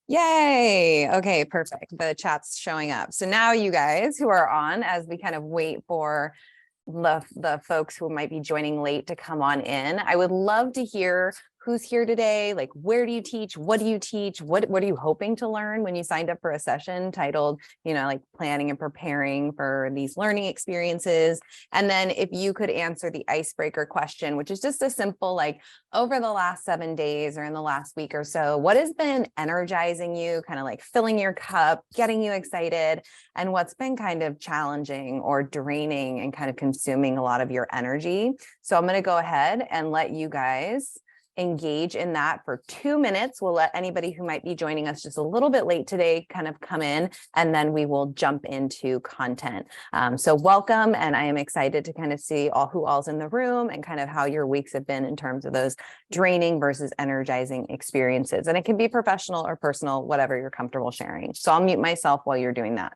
Yay. Okay, perfect. The chat's showing up. So now you guys who are on, as we kind of wait for the folks who might be joining late to come on in, I would love to hear who's here today. Like, where do you teach? What do you teach? What are you hoping to learn when you signed up for a session titled, like planning and preparing for these learning experiences? And then if you could answer the icebreaker question, which is just a simple, like, over the last 7 days or in the last week or so, what has been energizing you, kind of like filling your cup, getting you excited, and what's been kind of challenging or draining and kind of consuming a lot of your energy? So I'm going to go ahead and let you guys engage in that for 2 minutes. We'll let anybody who might be joining us just a little bit late today kind of come in, and then we will jump into content. So welcome, and I am excited to kind of see who all's in the room and kind of how your weeks have been in terms of those draining versus energizing experiences. And it can be professional or personal, whatever you're comfortable sharing. So I'll mute myself while you're doing that.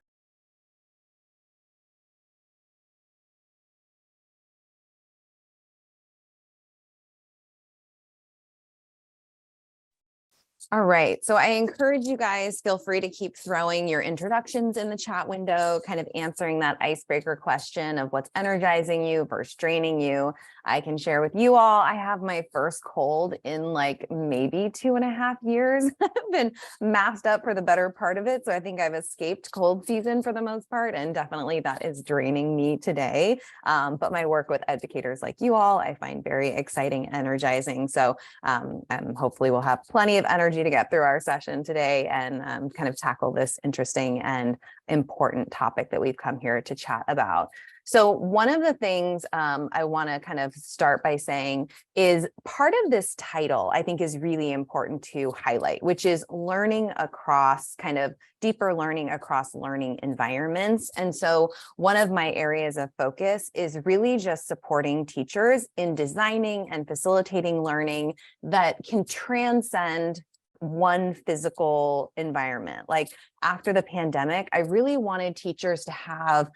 All right. So I encourage you guys, feel free to keep throwing your introductions in the chat window, kind of answering that icebreaker question of what's energizing you versus draining you. I can share with you all, I have my first cold in like maybe 2.5 years. I've been masked up for the better part of it. So I think I've escaped cold season for the most part. And definitely that is draining me today. But my work with educators like you all, I find very exciting and energizing. So and hopefully we'll have plenty of energy to get through our session today and kind of tackle this interesting and important topic that we've come here to chat about. So one of the things I want to kind of start by saying is part of this title, I think, is really important to highlight, which is learning across kind of deeper learning across learning environments. And so one of my areas of focus is really just supporting teachers in designing and facilitating learning that can transcend one physical environment. Like after the pandemic, I really wanted teachers to have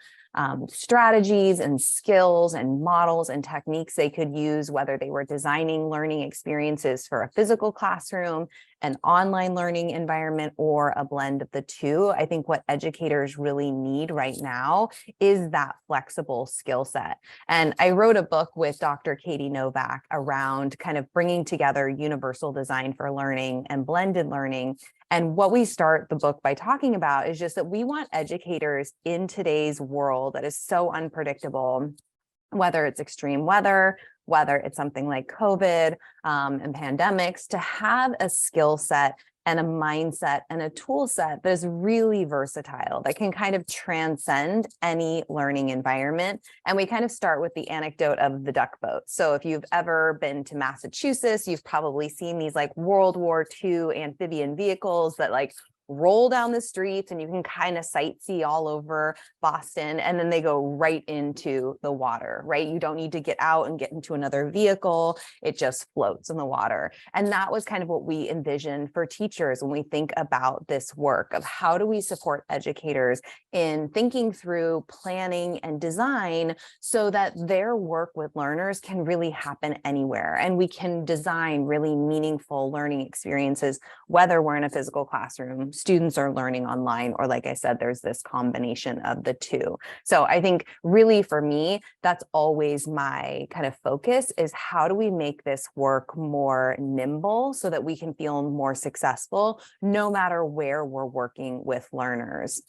strategies and skills and models and techniques they could use, whether they were designing learning experiences for a physical classroom, an online learning environment, or a blend of the two. I think what educators really need right now is that flexible skill set. And I wrote a book with Dr. Katie Novak around kind of bringing together universal design for learning and blended learning. And what we start the book by talking about is just that we want educators in today's world that is so unpredictable, whether it's extreme weather, whether it's something like COVID and pandemics, to have a skill set and a mindset and a tool set that is really versatile, that can kind of transcend any learning environment. And we kind of start with the anecdote of the duck boat. So if you've ever been to Massachusetts, you've probably seen these like World War II amphibian vehicles that like roll down the streets and you can kind of sightsee all over Boston, and then they go right into the water, right? You don't need to get out and get into another vehicle. It just floats in the water. And that was kind of what we envisioned for teachers when we think about this work of how do we support educators in thinking through planning and design so that their work with learners can really happen anywhere. And we can design really meaningful learning experiences, whether we're in a physical classroom, students are learning online, or like I said, there's this combination of the two. So I think really for me, that's always my kind of focus, is how do we make this work more nimble so that we can feel more successful no matter where we're working with learners.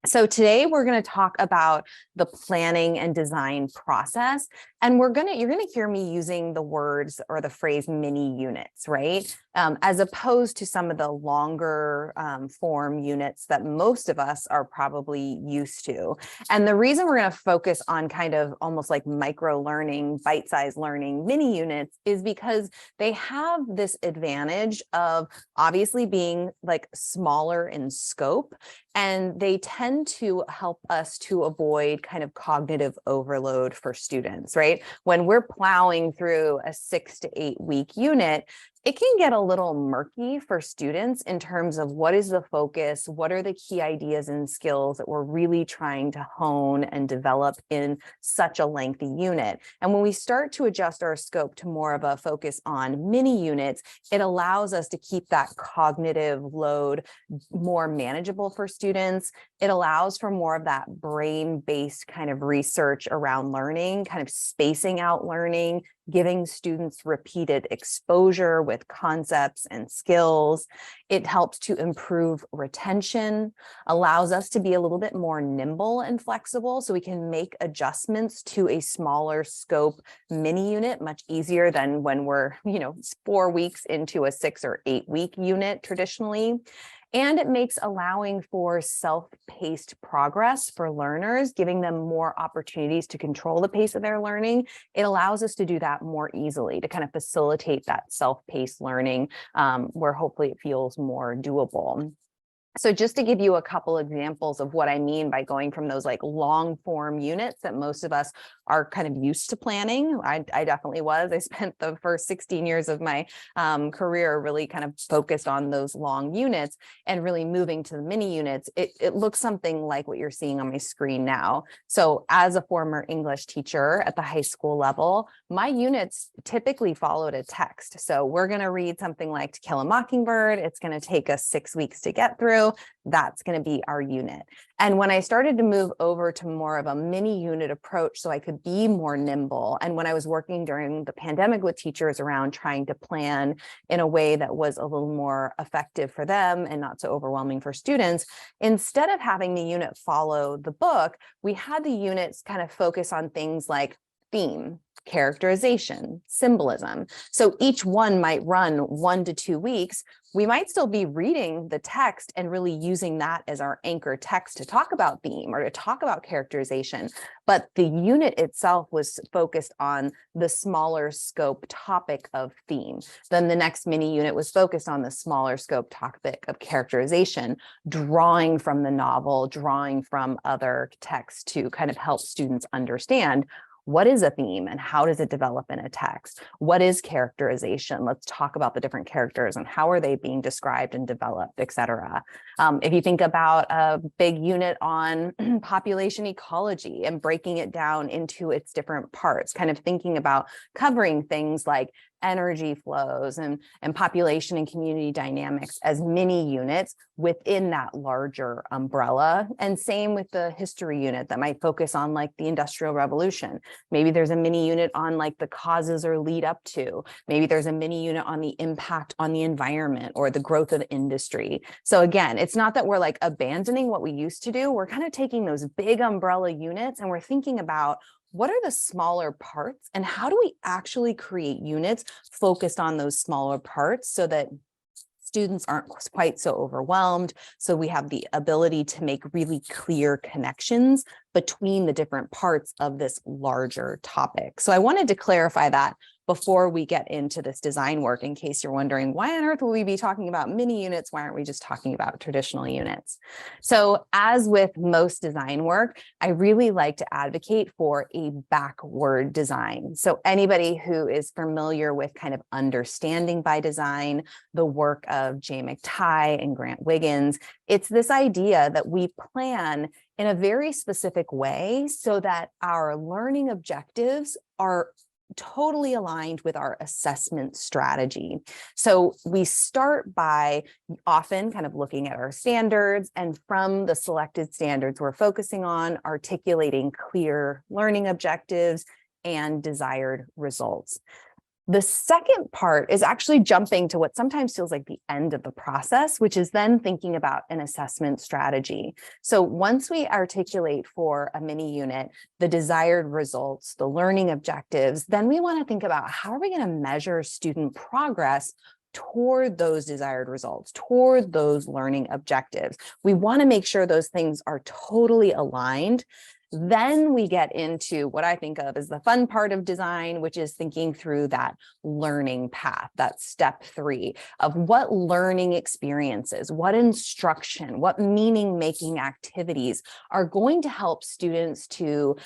So today we're going to talk about the planning and design process, and you're going to hear me using the words or the phrase mini units, right? As opposed to some of the longer form units that most of us are probably used to. And the reason we're going to focus on kind of almost like micro learning, bite-sized learning, mini units is because they have this advantage of obviously being like smaller in scope, and they tend to help us to avoid kind of cognitive overload for students, right? When we're plowing through a 6 to 8 week unit, It can get a little murky for students in terms of what is the focus, what are the key ideas and skills that we're really trying to hone and develop in such a lengthy unit. And when we start to adjust our scope to more of a focus on mini units, it allows us to keep that cognitive load more manageable for students. It allows for more of that brain-based kind of research around learning, kind of spacing out learning, giving students repeated exposure with concepts and skills. It helps to improve retention, allows us to be a little bit more nimble and flexible so we can make adjustments to a smaller scope mini unit much easier than when we're, 4 weeks into a 6 or 8 week unit traditionally. And it makes allowing for self-paced progress for learners, giving them more opportunities to control the pace of their learning. It allows us to do that more easily, to kind of facilitate that self-paced learning where hopefully it feels more doable. So just to give you a couple examples of what I mean by going from those like long form units that most of us are kind of used to planning. I definitely was. I spent the first 16 years of my career really kind of focused on those long units, and really moving to the mini units. It looks something like what you're seeing on my screen now. So as a former English teacher at the high school level, my units typically followed a text. So we're going to read something like To Kill a Mockingbird. It's going to take us 6 weeks to get through. That's going to be our unit. And when I started to move over to more of a mini unit approach so I could be more nimble, and when I was working during the pandemic with teachers around trying to plan in a way that was a little more effective for them and not so overwhelming for students, instead of having the unit follow the book, we had the units kind of focus on things like theme, characterization, symbolism. So each one might run 1 to 2 weeks. We might still be reading the text and really using that as our anchor text to talk about theme or to talk about characterization. But the unit itself was focused on the smaller scope topic of theme. Then the next mini unit was focused on the smaller scope topic of characterization, drawing from the novel, drawing from other texts to kind of help students understand what is a theme and how does it develop in a text? What is characterization? Let's talk about the different characters and how are they being described and developed, et cetera. If you think about a big unit on population ecology and breaking it down into its different parts, kind of thinking about covering things like energy flows and population and community dynamics as mini units within that larger umbrella. And same with the history unit that might focus on like the Industrial Revolution. Maybe there's a mini unit on like the causes or lead up to. Maybe there's a mini unit on the impact on the environment or the growth of industry. So again, it's not that we're like abandoning what we used to do. We're kind of taking those big umbrella units and we're thinking about what are the smaller parts and how do we actually create units focused on those smaller parts so that students aren't quite so overwhelmed. So we have the ability to make really clear connections between the different parts of this larger topic. So I wanted to clarify that before we get into this design work, in case you're wondering, why on earth will we be talking about mini units? Why aren't we just talking about traditional units? So as with most design work, I really like to advocate for a backward design. So anybody who is familiar with kind of understanding by design, the work of Jay McTighe and Grant Wiggins, it's this idea that we plan in a very specific way so that our learning objectives are totally aligned with our assessment strategy. So we start by often kind of looking at our standards, and from the selected standards we're focusing on, articulating clear learning objectives and desired results. The second part is actually jumping to what sometimes feels like the end of the process, which is then thinking about an assessment strategy. So once we articulate for a mini unit the desired results, the learning objectives, then we want to think about how are we going to measure student progress toward those desired results, toward those learning objectives. We want to make sure those things are totally aligned. Then we get into what I think of as the fun part of design, which is thinking through that learning path, that step 3 of what learning experiences, what instruction, what meaning-making activities are going to help students to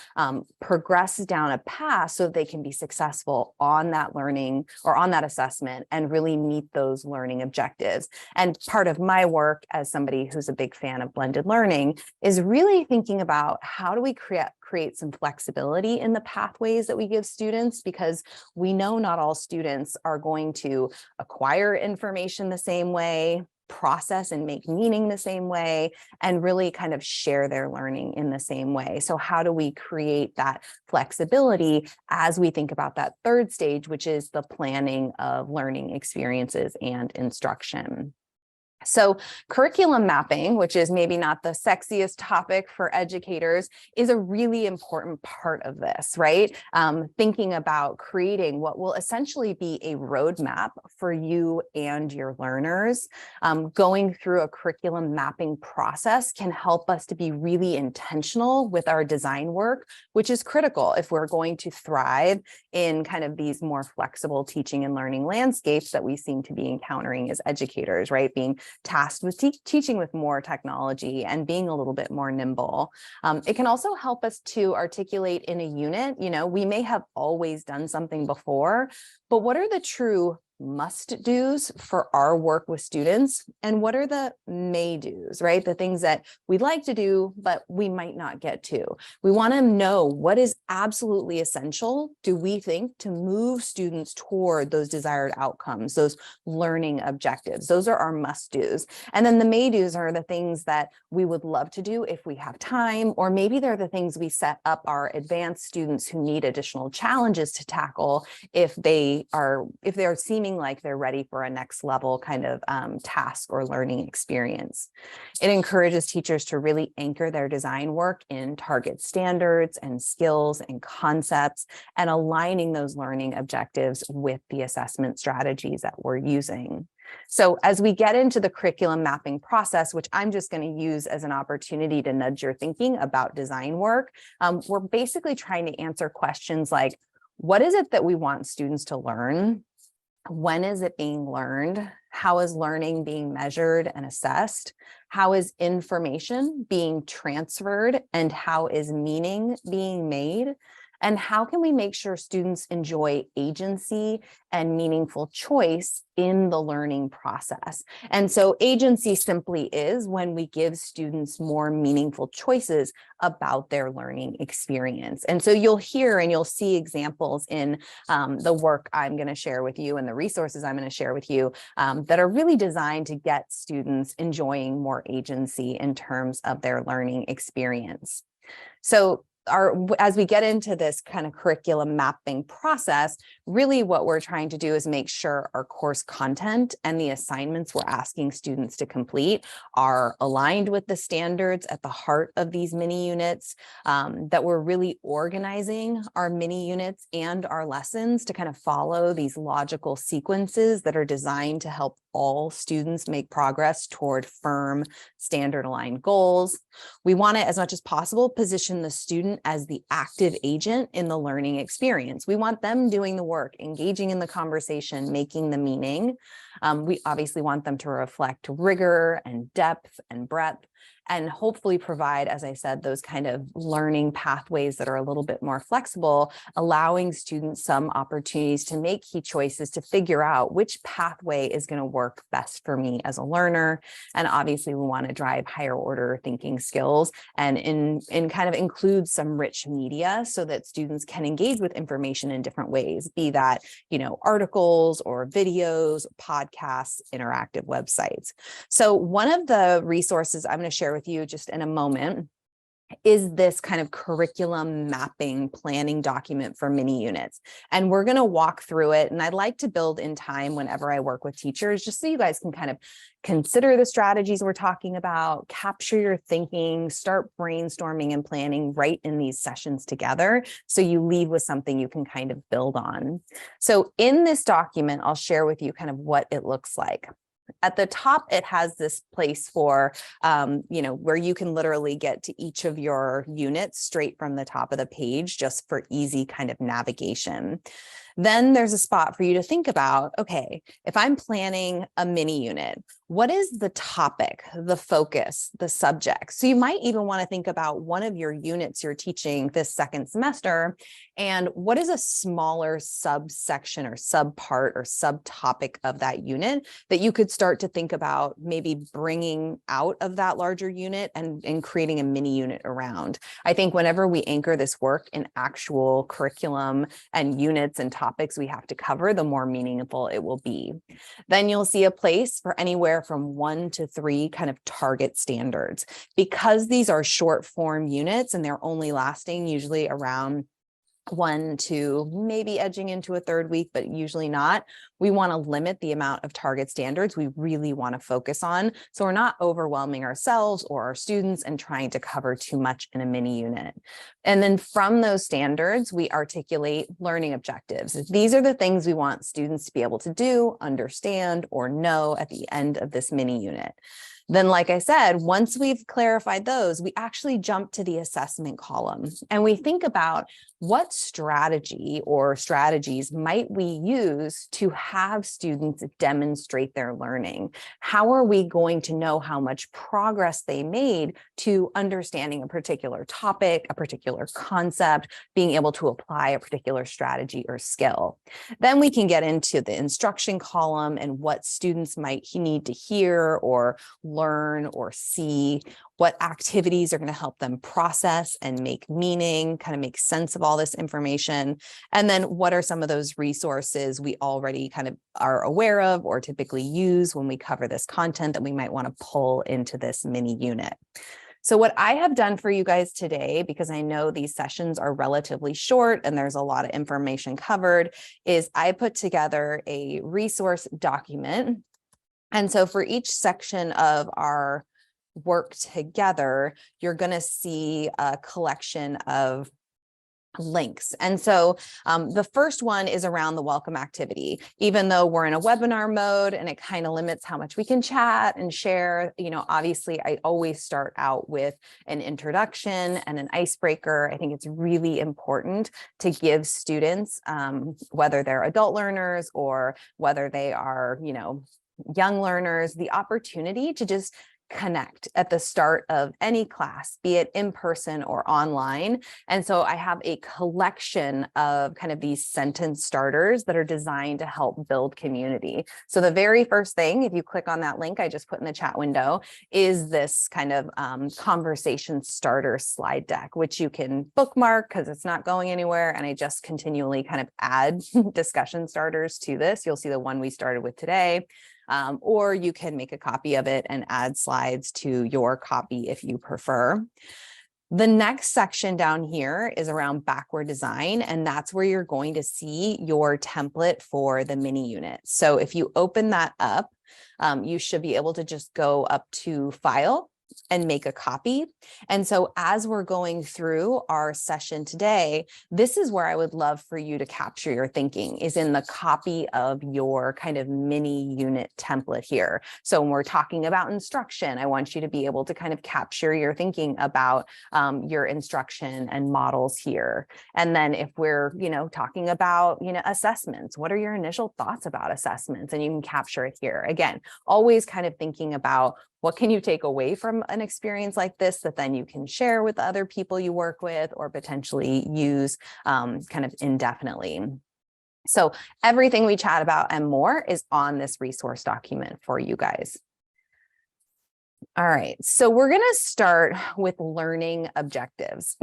progress down a path so they can be successful on that learning or on that assessment and really meet those learning objectives. And part of my work as somebody who's a big fan of blended learning is really thinking about how do we create some flexibility in the pathways that we give students, because we know not all students are going to acquire information the same way, process and make meaning the same way, and really kind of share their learning in the same way. So how do we create that flexibility as we think about that third stage, which is the planning of learning experiences and instruction? So curriculum mapping, which is maybe not the sexiest topic for educators, is a really important part of this, right? Thinking about creating what will essentially be a roadmap for you and your learners. Going through a curriculum mapping process can help us to be really intentional with our design work, which is critical if we're going to thrive in kind of these more flexible teaching and learning landscapes that we seem to be encountering as educators, right? Being tasked with teaching with more technology and being a little bit more nimble. It can also help us to articulate in a unit, we may have always done something before, but what are the true must-dos for our work with students, and what are the may-dos, right? The things that we'd like to do, but we might not get to. We want to know what is absolutely essential, do we think, to move students toward those desired outcomes, those learning objectives. Those are our must-dos. And then the may-dos are the things that we would love to do if we have time, or maybe they're the things we set up our advanced students who need additional challenges to tackle if they are seeming like they're ready for a next level kind of task or learning experience. It encourages teachers to really anchor their design work in target standards and skills and concepts, and aligning those learning objectives with the assessment strategies that we're using. So as we get into the curriculum mapping process, which I'm just going to use as an opportunity to nudge your thinking about design work, we're basically trying to answer questions like, what is it that we want students to learn? When is it being learned? How is learning being measured and assessed? How is information being transferred? And how is meaning being made? And how can we make sure students enjoy agency and meaningful choice in the learning process? And so agency simply is when we give students more meaningful choices about their learning experience. And so you'll hear and you'll see examples in the work I'm going to share with you and the resources I'm going to share with you that are really designed to get students enjoying more agency in terms of their learning experience. So as we get into this kind of curriculum mapping process, really what we're trying to do is make sure our course content and the assignments we're asking students to complete are aligned with the standards at the heart of these mini units, that we're really organizing our mini units and our lessons to kind of follow these logical sequences that are designed to help all students make progress toward firm standard aligned goals. We want to, as much as possible, position the student as the active agent in the learning experience. We want them doing the work, engaging in the conversation, making the meaning. We obviously want them to reflect rigor and depth and breadth, and hopefully provide, as I said, those kind of learning pathways that are a little bit more flexible, allowing students some opportunities to make key choices to figure out which pathway is going to work best for me as a learner. And obviously we want to drive higher order thinking skills and in kind of include some rich media so that students can engage with information in different ways, be that, articles or videos, podcasts, interactive websites. So one of the resources I'm going to share with you just in a moment is this kind of curriculum mapping planning document for mini units. And we're going to walk through it. And I'd like to build in time whenever I work with teachers, just so you guys can kind of consider the strategies we're talking about, capture your thinking, start brainstorming and planning right in these sessions together. So you leave with something you can kind of build on. So in this document, I'll share with you kind of what it looks like. At the top, it has this place for, where you can literally get to each of your units straight from the top of the page, just for easy kind of navigation. Then there's a spot for you to think about, okay, if I'm planning a mini unit, what is the topic, the focus, the subject? So you might even want to think about one of your units you're teaching this second semester, and what is a smaller subsection or subpart or subtopic of that unit that you could start to think about maybe bringing out of that larger unit and creating a mini unit around. I think whenever we anchor this work in actual curriculum and units and topics we have to cover, the more meaningful it will be. Then you'll see a place for anywhere from 1 to 3 kind of target standards. Because these are short form units and they're only lasting usually around 1 to maybe edging into a 3rd week, but usually not. We want to limit the amount of target standards we really want to focus on, so we're not overwhelming ourselves or our students and trying to cover too much in a mini unit. And then from those standards, we articulate learning objectives. These are the things we want students to be able to do, understand, or know at the end of this mini unit. Then, like I said, once we've clarified those, we actually jump to the assessment column and we think about what strategy or strategies might we use to have students demonstrate their learning? How are we going to know how much progress they made to understanding a particular topic, a particular concept, being able to apply a particular strategy or skill? Then we can get into the instruction column and what students might need to hear or learn or see, what activities are going to help them process and make meaning, kind of make sense of all this information. And then what are some of those resources we already kind of are aware of or typically use when we cover this content that we might want to pull into this mini unit. So what I have done for you guys today, because I know these sessions are relatively short and there's a lot of information covered, is I put together a resource document. And so for each section of our work together, you're going to see a collection of links. And so the first one is around the welcome activity. Even though we're in a webinar mode and it kind of limits how much we can chat and share, obviously I always start out with an introduction and an icebreaker. I think it's really important to give students, whether they're adult learners or whether they are, young learners, the opportunity to just connect at the start of any class, be it in person or online. And so I have a collection of kind of these sentence starters that are designed to help build community. So the very first thing, if you click on that link I just put in the chat window, is this kind of conversation starter slide deck, which you can bookmark because it's not going anywhere. And I just continually kind of add discussion starters to this. You'll see the one we started with today. Or you can make a copy of it and add slides to your copy if you prefer. The next section down here is around backward design, and that's where you're going to see your template for the mini unit. So if you open that up, you should be able to just go up to File and make a copy. And so as we're going through our session today, this is where I would love for you to capture your thinking, is in the copy of your kind of mini unit template here. So when we're talking about instruction, I want you to be able to kind of capture your thinking about your instruction and models here. And then if we're, talking about, assessments, what are your initial thoughts about assessments? And you can capture it here. Again, always kind of thinking about what can you take away from an experience like this that then you can share with other people you work with or potentially use kind of indefinitely. So everything we chat about and more is on this resource document for you guys. All right, so we're going to start with learning objectives.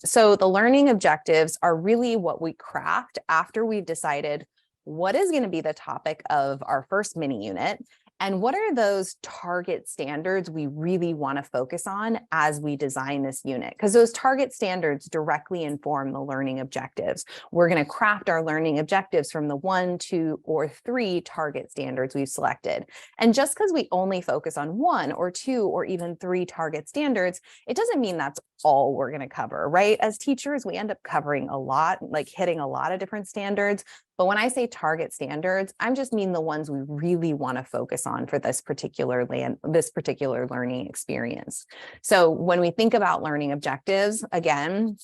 So the learning objectives are really what we craft after we've decided what is going to be the topic of our first mini unit. And what are those target standards we really want to focus on as we design this unit? Because those target standards directly inform the learning objectives. We're going to craft our learning objectives from the 1, 2, or 3 target standards we've selected. And just because we only focus on 1 or 2 or even 3 target standards, it doesn't mean that's all we're going to cover, right? As teachers, we end up covering a lot, like hitting a lot of different standards. But when I say target standards, I'm just mean the ones we really want to focus on for this particular learning experience. So when we think about learning objectives, again,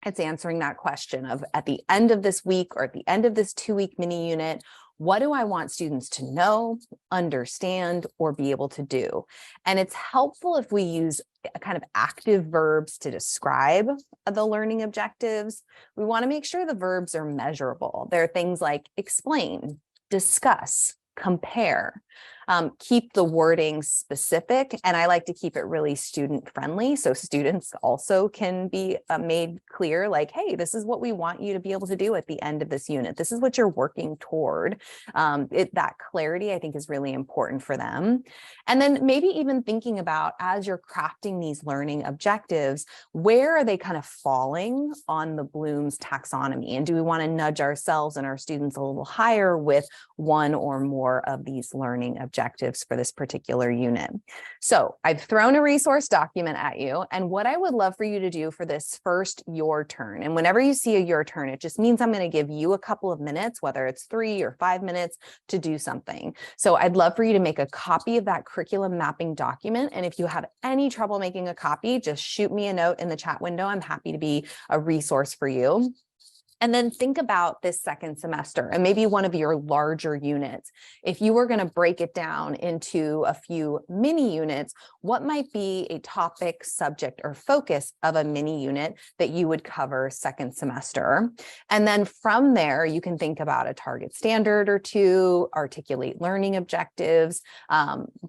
it's answering that question of at the end of this week or at the end of this 2-week mini unit, what do I want students to know, understand, or be able to do? And it's helpful if we use a kind of active verbs to describe the learning objectives. We want to make sure the verbs are measurable. There are things like explain, discuss, compare. Keep the wording specific, and I like to keep it really student friendly, so students also can be made clear, like, hey, this is what we want you to be able to do at the end of this unit. This is what you're working toward. That clarity, I think, is really important for them. And then maybe even thinking about, as you're crafting these learning objectives, where are they kind of falling on the Bloom's taxonomy? And do we want to nudge ourselves and our students a little higher with one or more of these learning objectives for this particular unit? So I've thrown a resource document at you, and what I would love for you to do for this first your turn, and whenever you see a your turn, it just means I'm going to give you a couple of minutes, whether it's 3 or 5 minutes, to do something. So I'd love for you to make a copy of that curriculum mapping document, and if you have any trouble making a copy, just shoot me a note in the chat window. I'm happy to be a resource for you. And then think about this second semester and maybe one of your larger units. If you were going to break it down into a few mini units, what might be a topic, subject, or focus of a mini unit that you would cover second semester? And then from there, you can think about a target standard or two, articulate learning objectives.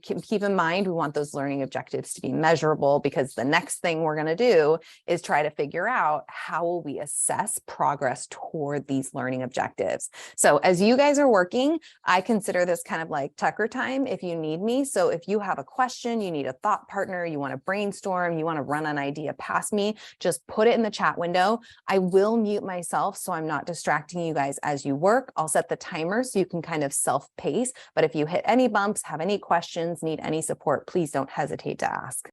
Keep in mind, we want those learning objectives to be measurable, because the next thing we're going to do is try to figure out how will we assess progress toward these learning objectives. So as you guys are working, I consider this kind of like Tucker time if you need me. So if you have a question, you need a thought partner, you want to brainstorm, you want to run an idea past me, just put it in the chat window. I will mute myself so I'm not distracting you guys as you work. I'll set the timer so you can kind of self-pace. But if you hit any bumps, have any questions, need any support, please don't hesitate to ask.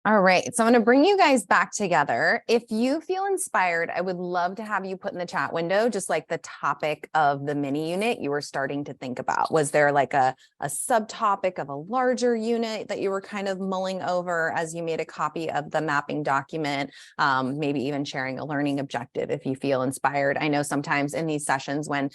All right, so I'm going to bring you guys back together. If you feel inspired, I would love to have you put in the chat window just like the topic of the mini unit you were starting to think about. Was there like a subtopic of a larger unit that you were kind of mulling over as you made a copy of the mapping document? Maybe even sharing a learning objective if you feel inspired. I know sometimes in these sessions when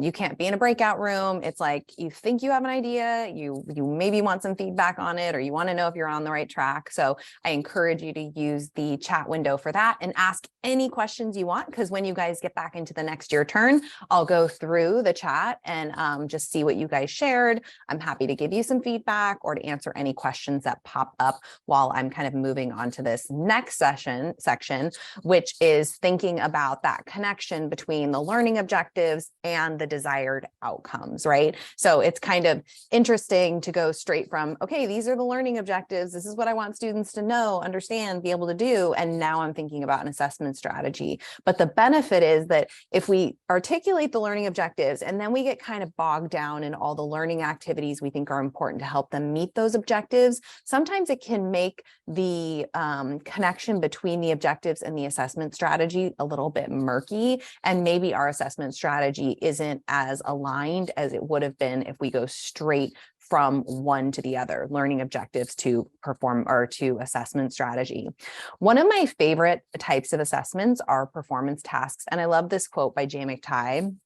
you can't be in a breakout room, it's like you think you have an idea, you maybe want some feedback on it, or you want to know if you're on the right track. So I encourage you to use the chat window for that and ask any questions you want, because when you guys get back into the next year turn, I'll go through the chat and just see what you guys shared. I'm happy to give you some feedback or to answer any questions that pop up while I'm kind of moving on to this next section, which is thinking about that connection between the learning objectives and the desired outcomes, right? So it's kind of interesting to go straight from, okay, these are the learning objectives. This is what I want students to know, understand, be able to do. And now I'm thinking about an assessment strategy. But the benefit is that if we articulate the learning objectives and then we get kind of bogged down in all the learning activities we think are important to help them meet those objectives, sometimes it can make the connection between the objectives and the assessment strategy a little bit murky. And maybe our assessment strategy isn't as aligned as it would have been if we go straight from one to the other, learning objectives to perform or to assessment strategy. One of my favorite types of assessments are performance tasks. And I love this quote by Jay McTighe.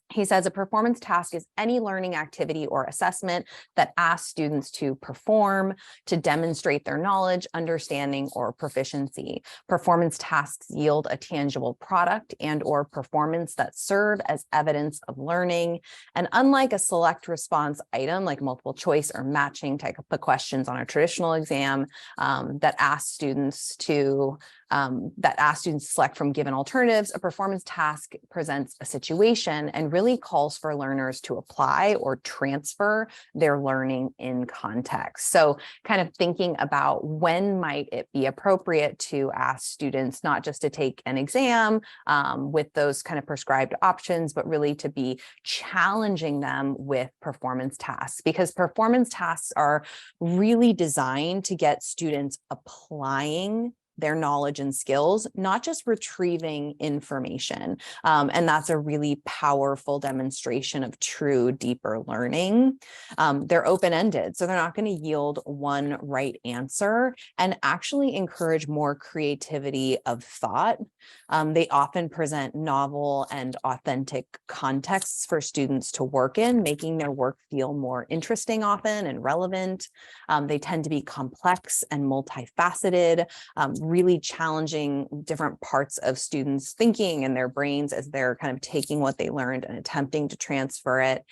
He says a performance task is any learning activity or assessment that asks students to perform to demonstrate their knowledge, understanding, or proficiency. Performance tasks yield a tangible product and or performance that serve as evidence of learning. And unlike a select response item like multiple choice or matching type of questions on a traditional exam that ask students to select from given alternatives, a performance task presents a situation and really calls for learners to apply or transfer their learning in context. So kind of thinking about when might it be appropriate to ask students not just to take an exam with those kind of prescribed options, but really to be challenging them with performance tasks, because performance tasks are really designed to get students applying their knowledge and skills, not just retrieving information. And that's a really powerful demonstration of true, deeper learning. They're open-ended, so they're not going to yield one right answer and actually encourage more creativity of thought. They often present novel and authentic contexts for students to work in, making their work feel more interesting often and relevant. They tend to be complex and multifaceted, really challenging different parts of students' thinking and their brains as they're kind of taking what they learned and attempting to transfer it.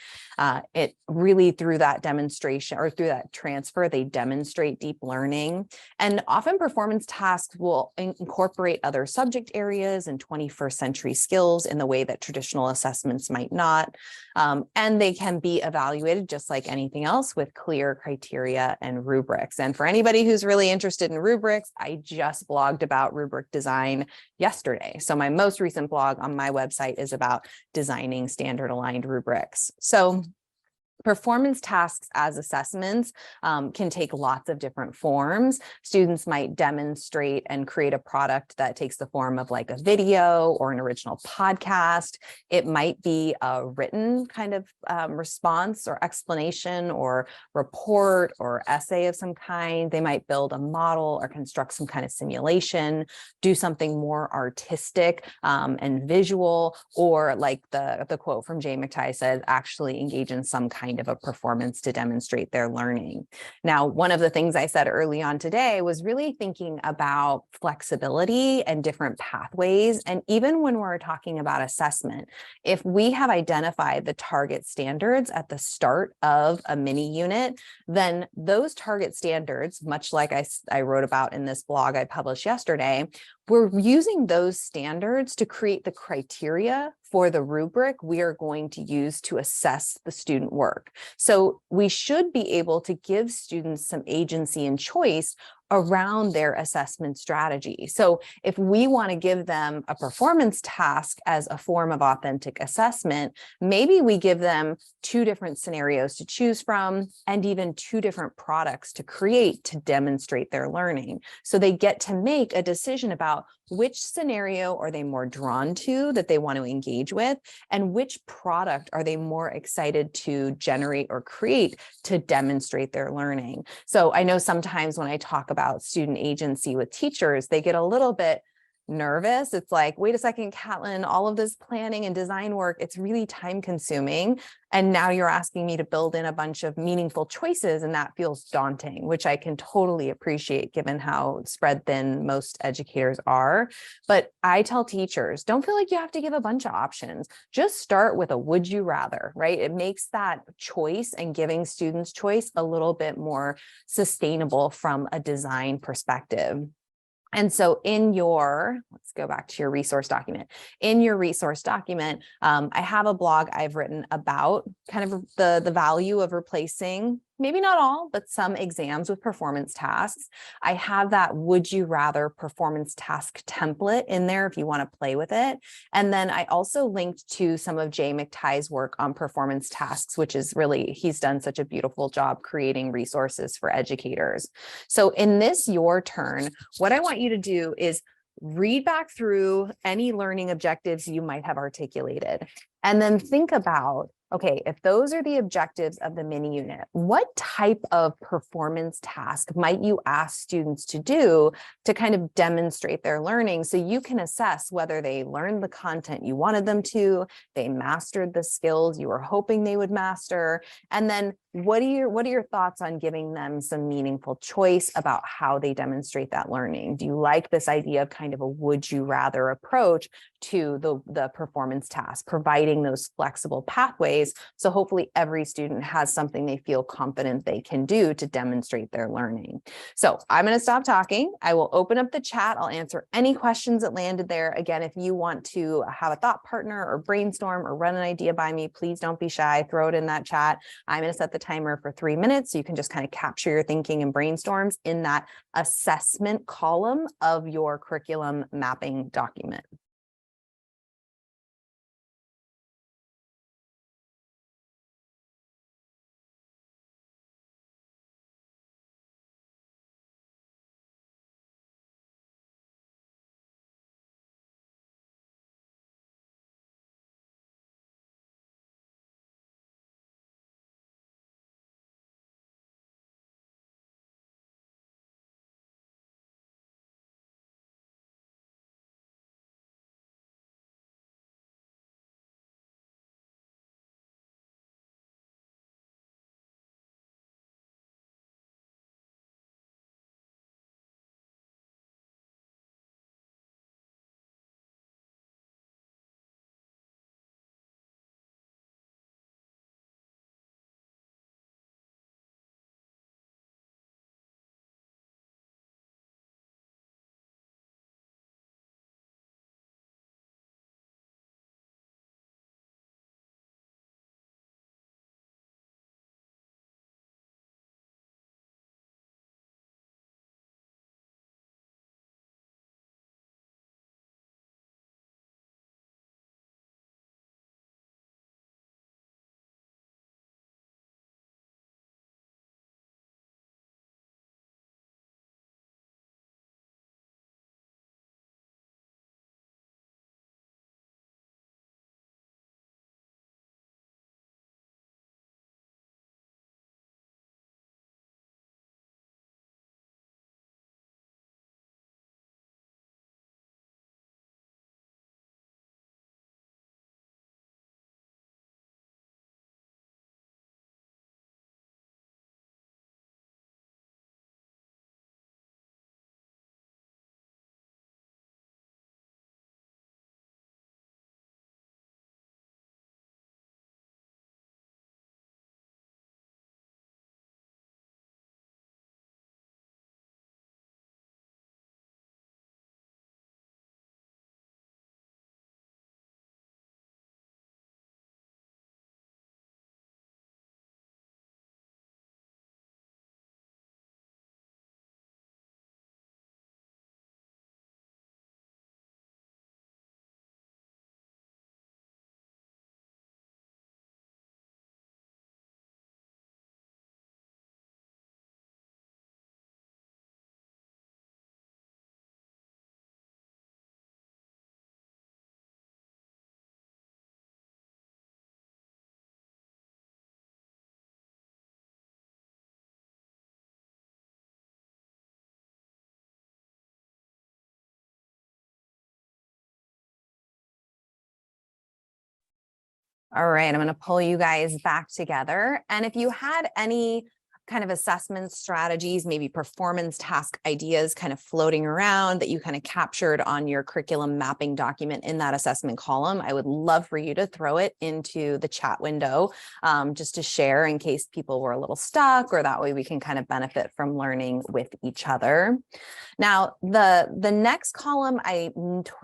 It really, through that demonstration or through that transfer, they demonstrate deep learning. And often performance tasks will incorporate other subject areas and 21st century skills in the way that traditional assessments might not. And they can be evaluated just like anything else with clear criteria and rubrics. And for anybody who's really interested in rubrics, I just blogged about rubric design yesterday. So my most recent blog on my website is about designing standard aligned rubrics. So performance tasks as assessments can take lots of different forms. Students might demonstrate and create a product that takes the form of like a video or an original podcast. It might be a written kind of response or explanation or report or essay of some kind. They might build a model or construct some kind of simulation, do something more artistic and visual, or like the quote from Jay McTighe says, actually engage in some kind of a performance to demonstrate their learning. Now, one of the things I said early on today was really thinking about flexibility and different pathways. And even when we're talking about assessment, if we have identified the target standards at the start of a mini unit, then those target standards, much like I wrote about in this blog I published yesterday, we're using those standards to create the criteria for the rubric we are going to use to assess the student work. So we should be able to give students some agency and choice around their assessment strategy. So if we want to give them a performance task as a form of authentic assessment, maybe we give them 2 different scenarios to choose from and even 2 different products to create to demonstrate their learning. So they get to make a decision about which scenario are they more drawn to that they want to engage with, and which product are they more excited to generate or create to demonstrate their learning. So I know sometimes when I talk about student agency with teachers, they get a little bit nervous. It's like, wait a second, Catlin, all of this planning and design work, it's really time consuming. And now you're asking me to build in a bunch of meaningful choices, and that feels daunting, which I can totally appreciate given how spread thin most educators are. But I tell teachers, don't feel like you have to give a bunch of options. Just start with a would you rather, right? It makes that choice and giving students choice a little bit more sustainable from a design perspective. And so let's go back to your resource document. In your resource document, I have a blog I've written about kind of the value of replacing, maybe not all, but some exams with performance tasks. I have that would you rather performance task template in there if you want to play with it. And then I also linked to some of Jay McTighe's work on performance tasks, which is really, he's done such a beautiful job creating resources for educators. So in this your turn, what I want you to do is read back through any learning objectives you might have articulated, and then think about, okay, if those are the objectives of the mini unit, what type of performance task might you ask students to do to kind of demonstrate their learning so you can assess whether they learned the content you wanted them to, they mastered the skills you were hoping they would master, and then what are your thoughts on giving them some meaningful choice about how they demonstrate that learning? Do you like this idea of kind of a would you rather approach to the performance task, providing those flexible pathways so hopefully every student has something they feel confident they can do to demonstrate their learning? So I'm going to stop talking. I will open up the chat. I'll answer any questions that landed there. Again, if you want to have a thought partner or brainstorm or run an idea by me, please don't be shy. Throw it in that chat. I'm going to set the timer for 3 minutes so you can just kind of capture your thinking and brainstorms in that assessment column of your curriculum mapping document. All right, I'm going to pull you guys back together. And if you had any kind of assessment strategies, maybe performance task ideas kind of floating around that you kind of captured on your curriculum mapping document in that assessment column, I would love for you to throw it into the chat window just to share in case people were a little stuck, or that way we can kind of benefit from learning with each other. Now, the next column I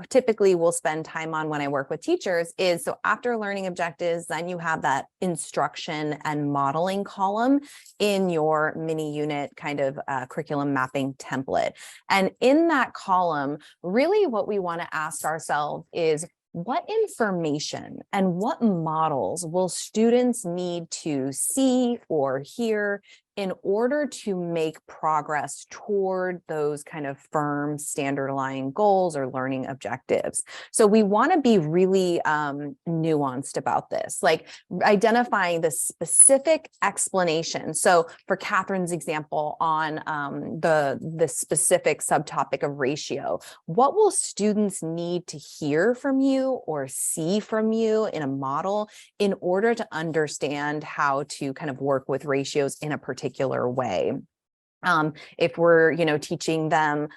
typically will spend time on when I work with teachers is, so after learning objectives, then you have that instruction and modeling column in your mini unit kind of curriculum mapping template. And in that column, really what we want to ask ourselves is, what information and what models will students need to see or hear in order to make progress toward those kind of firm standardized goals or learning objectives? So we want to be really nuanced about this, like identifying the specific explanation. So for Catherine's example on the specific subtopic of ratio, what will students need to hear from you or see from you in a model in order to understand how to kind of work with ratios in a particular way? If we're, teaching them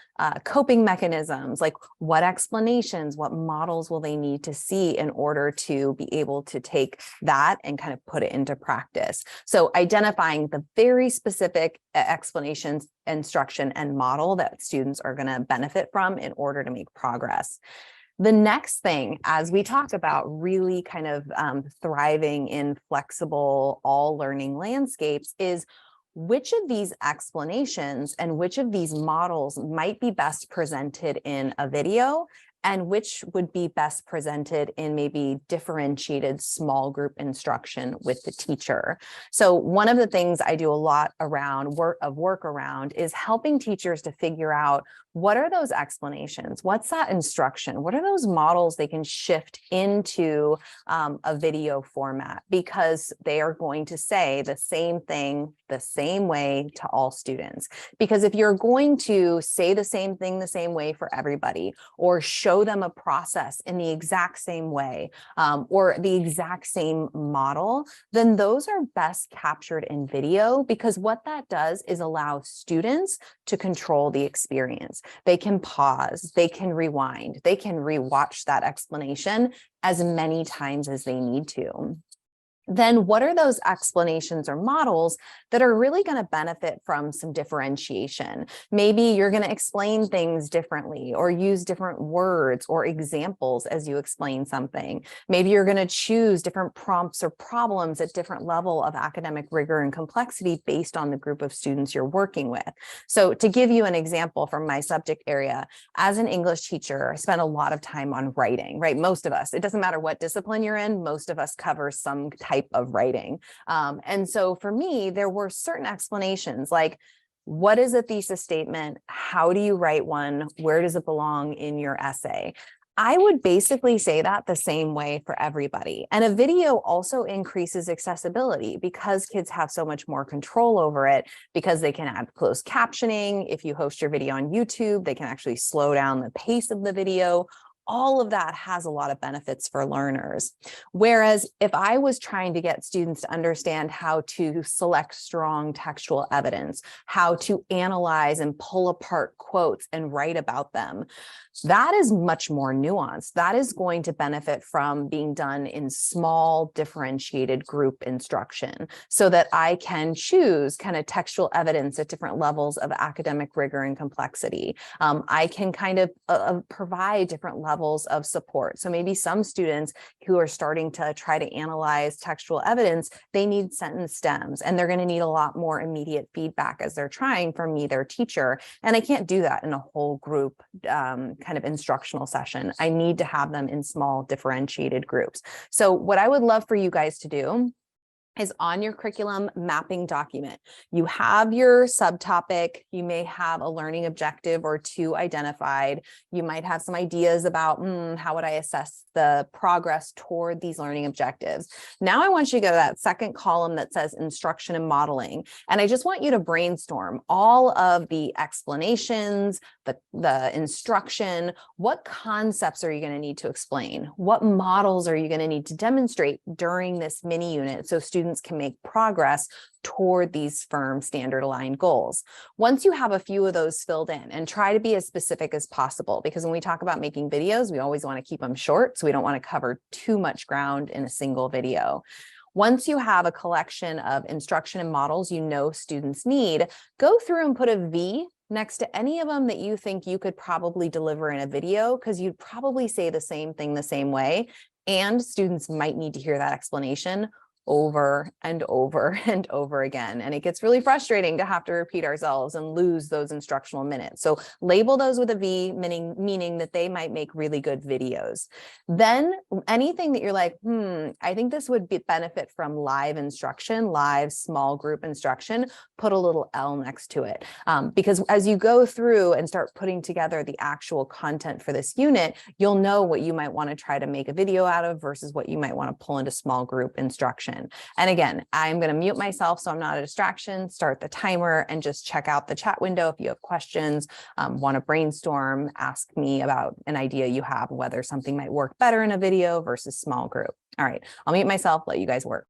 coping mechanisms, like what explanations, what models will they need to see in order to be able to take that and kind of put it into practice? So identifying the very specific explanations, instruction, and model that students are going to benefit from in order to make progress. The next thing, as we talk about really kind of thriving in flexible all learning landscapes, is which of these explanations and which of these models might be best presented in a video, and which would be best presented in maybe differentiated small group instruction with the teacher. So one of the things I do a lot around work around is helping teachers to figure out, what are those explanations? What's that instruction? What are those models they can shift into a video format? Because they are going to say the same thing the same way to all students. Because if you're going to say the same thing the same way for everybody, or show them a process in the exact same way, or the exact same model, then those are best captured in video, because what that does is allow students to control the experience. They can pause, they can rewind, they can rewatch that explanation as many times as they need to. Then what are those explanations or models that are really going to benefit from some differentiation? Maybe you're going to explain things differently or use different words or examples as you explain something. Maybe you're going to choose different prompts or problems at different level of academic rigor and complexity based on the group of students you're working with. So to give you an example from my subject area, as an English teacher, I spend a lot of time on writing, right? Most of us, it doesn't matter what discipline you're in, most of us cover some type of writing. And so for me, there were certain explanations like, what is a thesis statement? How do you write one? Where does it belong in your essay? I would basically say that the same way for everybody. And a video also increases accessibility because kids have so much more control over it, because they can add closed captioning. If you host your video on YouTube, they can actually slow down the pace of the video. All of that has a lot of benefits for learners. Whereas if I was trying to get students to understand how to select strong textual evidence, how to analyze and pull apart quotes and write about them, that is much more nuanced. That is going to benefit from being done in small differentiated group instruction, so that I can choose kind of textual evidence at different levels of academic rigor and complexity. I can kind of provide different levels of support. So maybe some students who are starting to try to analyze textual evidence, they need sentence stems, and they're going to need a lot more immediate feedback as they're trying from me, their teacher. And I can't do that in a whole group kind of instructional session. I need to have them in small differentiated groups. So what I would love for you guys to do is on your curriculum mapping document. You have your subtopic, you may have a learning objective or two identified. You might have some ideas about how would I assess the progress toward these learning objectives. Now I want you to go to that second column that says instruction and modeling. And I just want you to brainstorm all of the explanations, the instruction, what concepts are you going to need to explain? What models are you going to need to demonstrate during this mini unit so students can make progress toward these firm standard aligned goals. Once you have a few of those filled in, and try to be as specific as possible, because when we talk about making videos, we always want to keep them short. So we don't want to cover too much ground in a single video. Once you have a collection of instruction and models you know students need, go through and put a V next to any of them that you think you could probably deliver in a video, because you'd probably say the same thing the same way. And students might need to hear that explanation over and over and over again. And it gets really frustrating to have to repeat ourselves and lose those instructional minutes. So label those with a V, meaning that they might make really good videos. Then anything that you're like, I think this would benefit from live instruction, live small group instruction, put a little L next to it. Because as you go through and start putting together the actual content for this unit, you'll know what you might want to try to make a video out of versus what you might want to pull into small group instruction. And again, I'm going to mute myself so I'm not a distraction, start the timer, and just check out the chat window if you have questions, want to brainstorm, ask me about an idea you have, whether something might work better in a video versus small group. All right, I'll mute myself, let you guys work.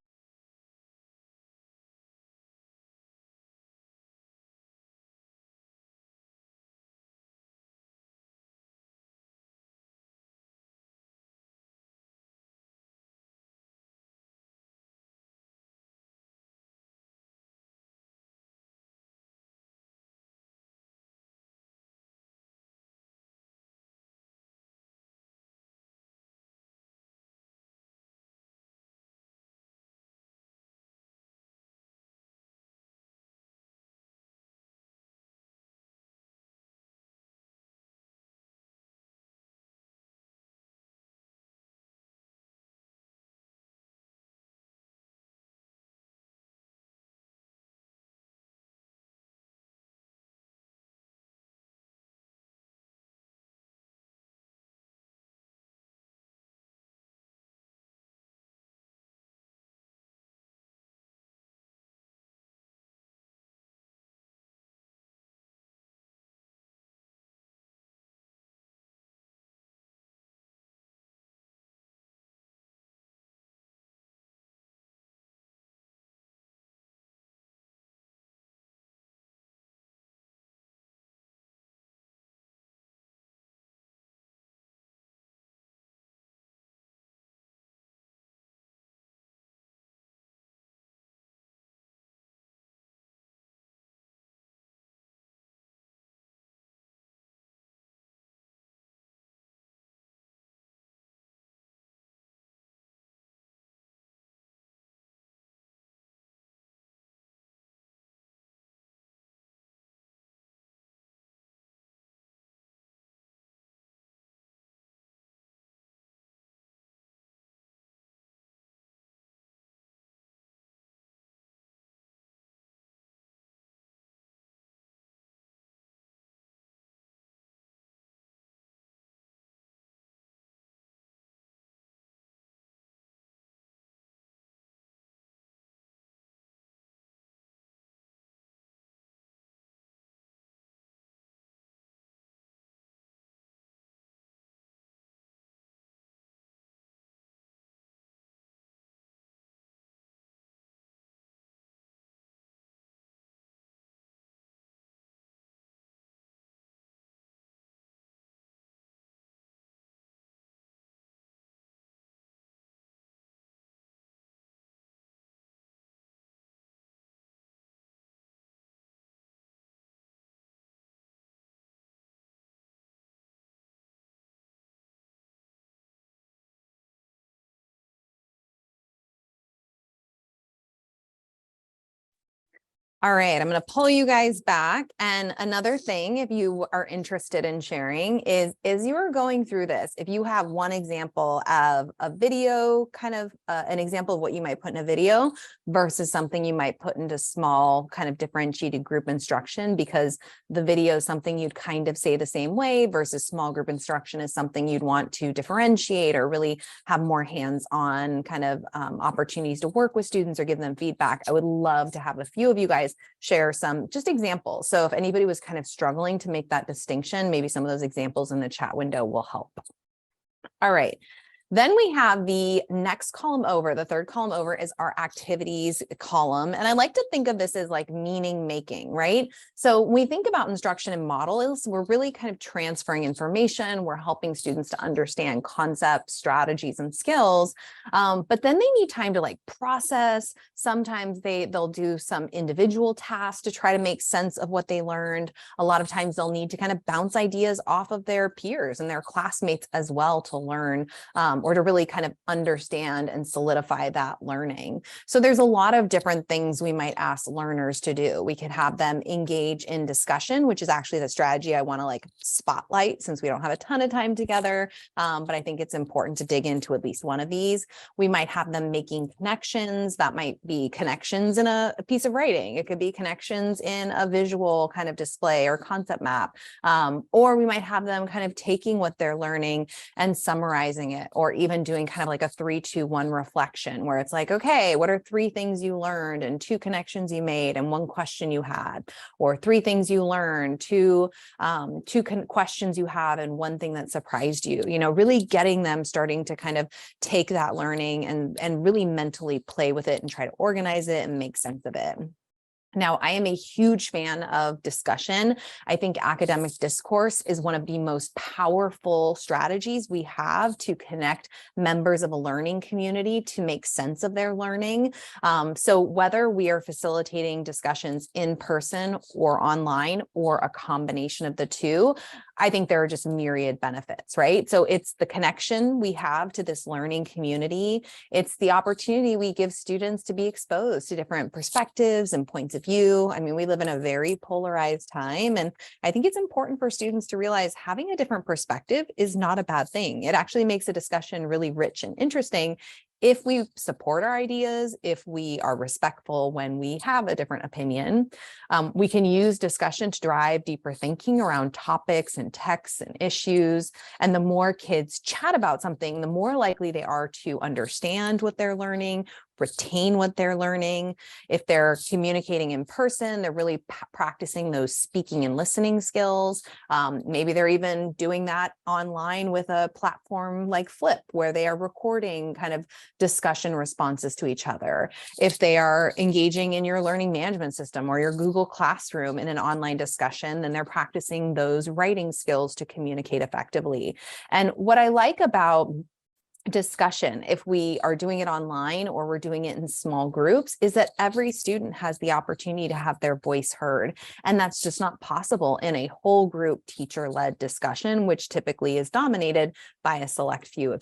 All right, I'm going to pull you guys back. And another thing, if you are interested in sharing, is you are going through this, if you have one example of a video, kind of an example of what you might put in a video versus something you might put into small kind of differentiated group instruction, because the video is something you'd kind of say the same way versus small group instruction is something you'd want to differentiate or really have more hands-on kind of opportunities to work with students or give them feedback. I would love to have a few of you guys share some just examples. So if anybody was kind of struggling to make that distinction, maybe some of those examples in the chat window will help. All right. Then we have the next column over, the third column over is our activities column. And I like to think of this as like meaning making, right? So when we think about instruction and models, we're really kind of transferring information. We're helping students to understand concepts, strategies, and skills. But then they need time to like process. Sometimes they'll do some individual tasks to try to make sense of what they learned. A lot of times they'll need to kind of bounce ideas off of their peers and their classmates as well to learn. Or to really kind of understand and solidify that learning. So there's a lot of different things we might ask learners to do. We could have them engage in discussion, which is actually the strategy I want to like spotlight since we don't have a ton of time together. But I think it's important to dig into at least one of these. We might have them making connections. That might be connections in a piece of writing. It could be connections in a visual kind of display or concept map. Or we might have them kind of taking what they're learning and summarizing it, or even doing kind of like a 3-2-1 reflection where it's like, okay, what are 3 things you learned and 2 connections you made and 1 question you had, or 3 things you learned, 2 questions you have and 1 thing that surprised you, really getting them starting to kind of take that learning and really mentally play with it and try to organize it and make sense of it. Now, I am a huge fan of discussion. I think academic discourse is one of the most powerful strategies we have to connect members of a learning community to make sense of their learning. So whether we are facilitating discussions in person or online or a combination of the two, I think there are just myriad benefits, right? So it's the connection we have to this learning community. It's the opportunity we give students to be exposed to different perspectives and points of view. I mean, we live in a very polarized time, and I think it's important for students to realize having a different perspective is not a bad thing. It actually makes a discussion really rich and interesting if we support our ideas, if we are respectful when we have a different opinion. We can use discussion to drive deeper thinking around topics and texts and issues. And the more kids chat about something, the more likely they are to understand what they're learning, retain what they're learning. If they're communicating in person, they're really practicing those speaking and listening skills. Maybe they're even doing that online with a platform like Flip, where they are recording kind of discussion responses to each other. If they are engaging in your learning management system or your Google Classroom in an online discussion, then they're practicing those writing skills to communicate effectively. And what I like about discussion, if we are doing it online or we're doing it in small groups, is that every student has the opportunity to have their voice heard. And that's just not possible in a whole group teacher-led discussion, which typically is dominated by a select few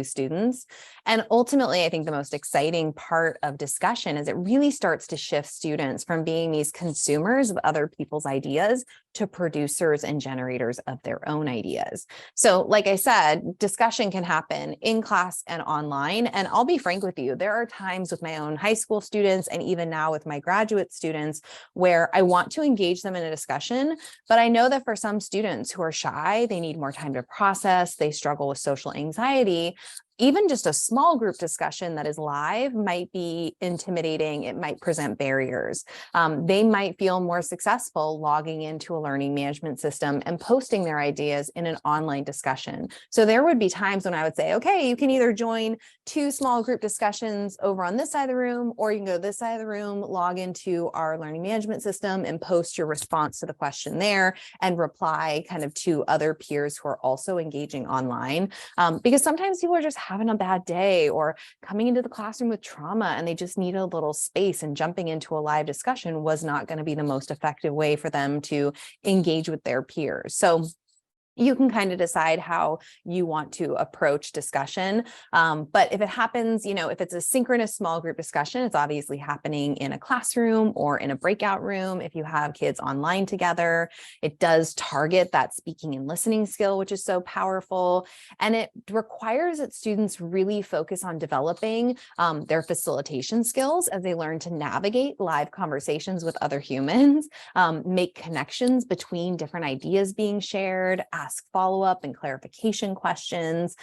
students. And ultimately, I think the most exciting part of discussion is it really starts to shift students from being these consumers of other people's ideas to producers and generators of their own ideas. So like I said, discussion can happen in class and online. And I'll be frank with you, there are times with my own high school students and even now with my graduate students where I want to engage them in a discussion, but I know that for some students who are shy, they need more time to process, they struggle with social anxiety. Even just a small group discussion that is live might be intimidating. It might present barriers. They might feel more successful logging into a learning management system and posting their ideas in an online discussion. So there would be times when I would say, okay, you can either join 2 small group discussions over on this side of the room, or you can go this side of the room, log into our learning management system and post your response to the question there and reply kind of to other peers who are also engaging online. Because sometimes people are just having a bad day or coming into the classroom with trauma and they just need a little space, and jumping into a live discussion was not going to be the most effective way for them to engage with their peers. So You can kind of decide how you want to approach discussion. But if it happens, if it's a synchronous small group discussion, it's obviously happening in a classroom or in a breakout room. If you have kids online together, it does target that speaking and listening skill, which is so powerful. And it requires that students really focus on developing their facilitation skills as they learn to navigate live conversations with other humans, make connections between different ideas being shared, ask follow-up and clarification questions.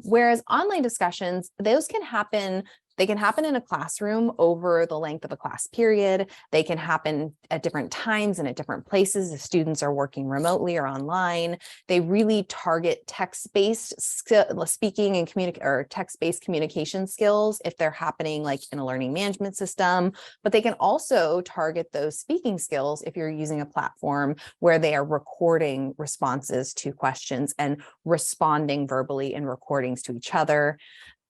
Whereas online discussions, those can happen. They can happen in a classroom over the length of a class period. They can happen at different times and at different places if students are working remotely or online. They really target text-based speaking and text-based communication skills if they're happening like in a learning management system, but they can also target those speaking skills if you're using a platform where they are recording responses to questions and responding verbally in recordings to each other.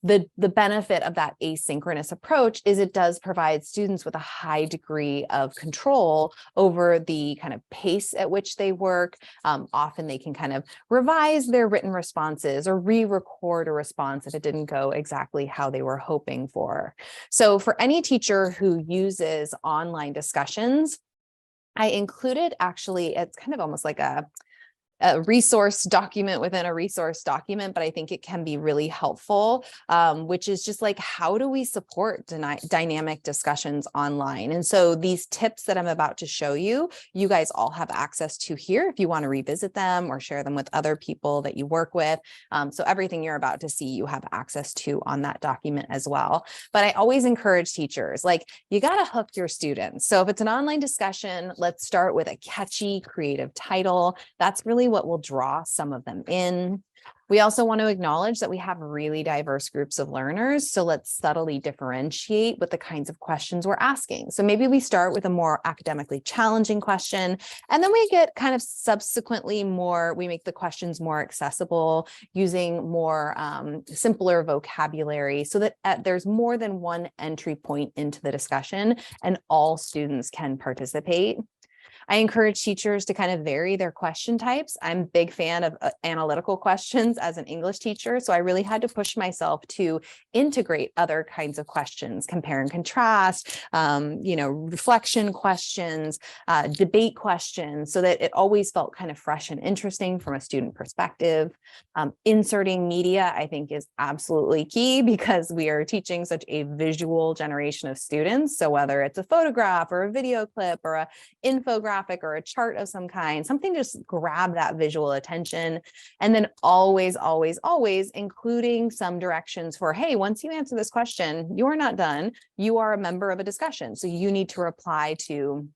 The benefit of that asynchronous approach is it does provide students with a high degree of control over the kind of pace at which they work. Often they can kind of revise their written responses or re-record a response if it didn't go exactly how they were hoping for. So for any teacher who uses online discussions, I included actually, it's kind of almost like a resource document within a resource document, but I think it can be really helpful, which is just like, how do we support dynamic discussions online? And so these tips that I'm about to show you, you guys all have access to here if you want to revisit them or share them with other people that you work with. So everything you're about to see, you have access to on that document as well. But I always encourage teachers, like, you got to hook your students. So if it's an online discussion, let's start with a catchy, creative title. That's really what will draw some of them in. We also want to acknowledge that we have really diverse groups of learners. So let's subtly differentiate with the kinds of questions we're asking. So maybe we start with a more academically challenging question, and then we get kind of subsequently we make the questions more accessible using more simpler vocabulary so that there's more than one entry point into the discussion and all students can participate. I encourage teachers to kind of vary their question types. I'm a big fan of analytical questions as an English teacher, so I really had to push myself to integrate other kinds of questions, compare and contrast, reflection questions, debate questions, so that it always felt kind of fresh and interesting from a student perspective. Inserting media, I think, is absolutely key because we are teaching such a visual generation of students. So whether it's a photograph or a video clip or an infographic or a chart of some kind, something to just grab that visual attention. And then always, always, always including some directions for, hey, once you answer this question, you are not done. You are a member of a discussion. So you need to reply to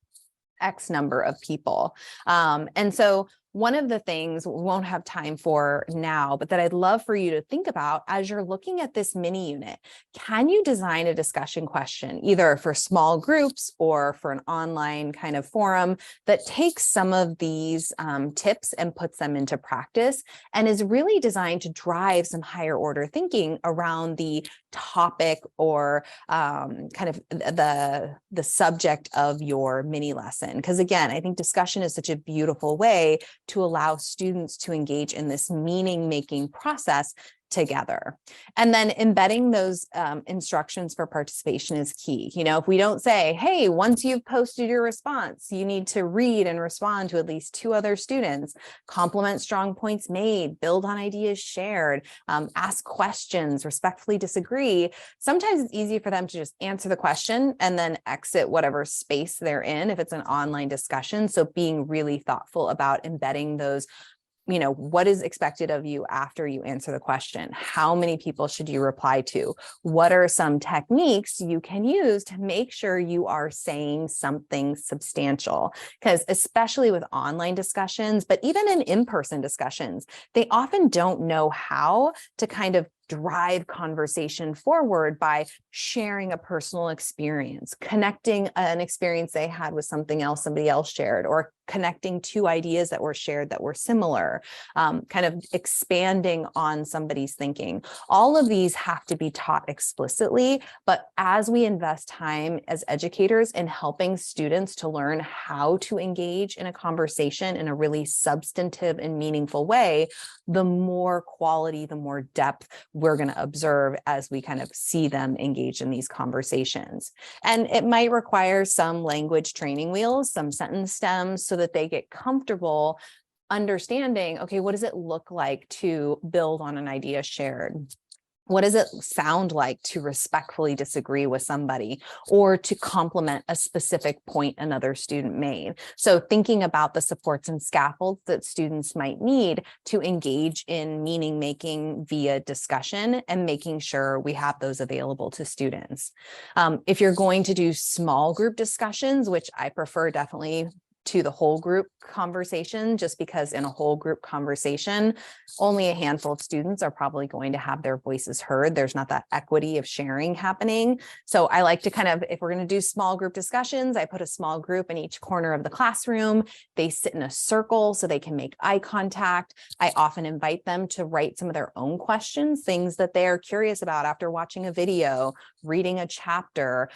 X number of people. And so one of the things we won't have time for now, but that I'd love for you to think about as you're looking at this mini unit, can you design a discussion question either for small groups or for an online kind of forum that takes some of these tips and puts them into practice and is really designed to drive some higher order thinking around the topic or kind of the subject of your mini lesson? Because again, I think discussion is such a beautiful way to allow students to engage in this meaning-making process together. And then embedding those instructions for participation is key. If we don't say, hey, once you've posted your response, you need to read and respond to at least 2 other students, compliment strong points made, build on ideas shared, ask questions, respectfully disagree. Sometimes it's easy for them to just answer the question and then exit whatever space they're in if it's an online discussion. So being really thoughtful about embedding those, what is expected of you after you answer the question? How many people should you reply to? What are some techniques you can use to make sure you are saying something substantial? Because especially with online discussions, but even in person discussions, they often don't know how to kind of drive conversation forward by sharing a personal experience, connecting an experience they had with something else somebody else shared, or connecting two ideas that were shared that were similar, kind of expanding on somebody's thinking. All of these have to be taught explicitly, but as we invest time as educators in helping students to learn how to engage in a conversation in a really substantive and meaningful way, the more quality, the more depth we're going to observe as we kind of see them engage in these conversations. And it might require some language training wheels, some sentence stems, so that they get comfortable understanding, okay, what does it look like to build on an idea shared? What does it sound like to respectfully disagree with somebody or to compliment a specific point another student made? So thinking about the supports and scaffolds that students might need to engage in meaning making via discussion and making sure we have those available to students. If you're going to do small group discussions, which I prefer definitely to the whole group conversation, just because in a whole group conversation, only a handful of students are probably going to have their voices heard. There's not that equity of sharing happening. So I like to kind of, if we're going to do small group discussions, I put a small group in each corner of the classroom. They sit in a circle so they can make eye contact. I often invite them to write some of their own questions, things that they're curious about after watching a video, reading a chapter,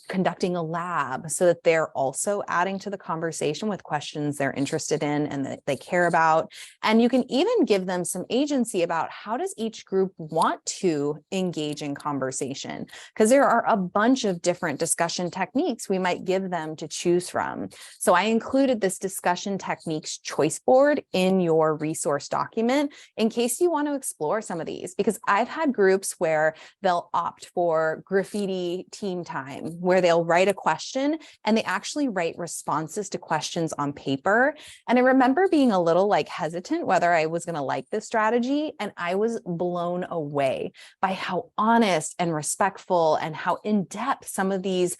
conducting a lab, so that they're also adding to the conversation with questions they're interested in and that they care about. And you can even give them some agency about how does each group want to engage in conversation, because there are a bunch of different discussion techniques we might give them to choose from. So I included this discussion techniques choice board in your resource document in case you want to explore some of these, because I've had groups where they'll opt for graffiti team time, where they'll write a question and they actually write responses to questions on paper. And I remember being a little like hesitant whether I was going to like this strategy. And I was blown away by how honest and respectful and how in-depth some of these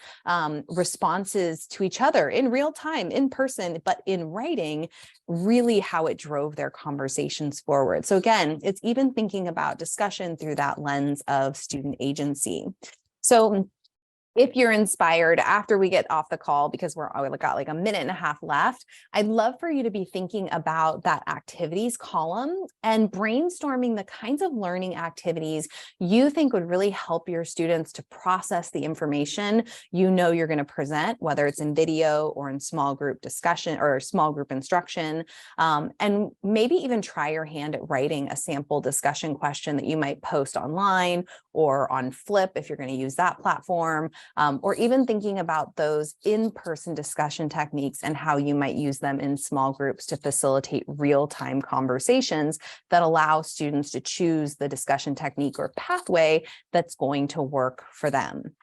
responses to each other in real time, in person, but in writing, really how it drove their conversations forward. So again, it's even thinking about discussion through that lens of student agency. So if you're inspired after we get off the call, because we've got like a minute and a half left, I'd love for you to be thinking about that activities column and brainstorming the kinds of learning activities you think would really help your students to process the information you know you're going to present, whether it's in video or in small group discussion or small group instruction, and maybe even try your hand at writing a sample discussion question that you might post online or on Flip if you're going to use that platform. Or even thinking about those in-person discussion techniques and how you might use them in small groups to facilitate real-time conversations that allow students to choose the discussion technique or pathway that's going to work for them.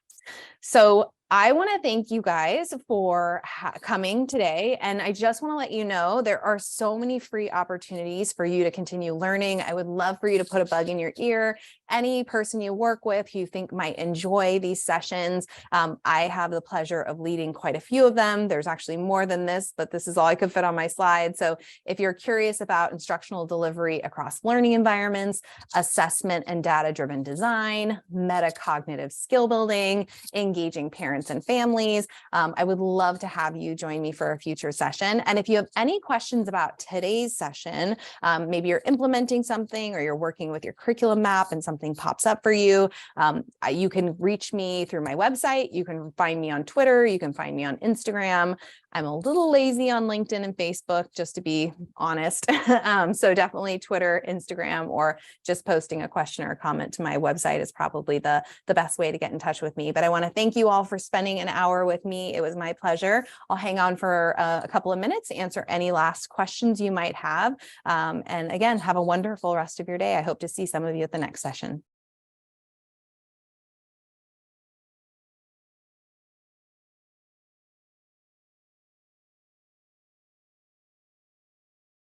So I want to thank you guys for coming today. And I just want to let you know there are so many free opportunities for you to continue learning. I would love for you to put a bug in your ear. Any person you work with who you think might enjoy these sessions. I have the pleasure of leading quite a few of them. There's actually more than this, but this is all I could fit on my slide. So if you're curious about instructional delivery across learning environments, assessment and data-driven design, metacognitive skill building, engaging parents and families, I would love to have you join me for a future session. And if you have any questions about today's session, maybe you're implementing something or you're working with your curriculum map and something pops up for you, you can reach me through my website. You can find me on Twitter. You can find me on Instagram. I'm a little lazy on LinkedIn and Facebook, just to be honest. So definitely Twitter, Instagram, or just posting a question or a comment to my website is probably the best way to get in touch with me. But I want to thank you all for spending an hour with me. It was my pleasure. I'll hang on for a couple of minutes to answer any last questions you might have. And again, have a wonderful rest of your day. I hope to see some of you at the next session.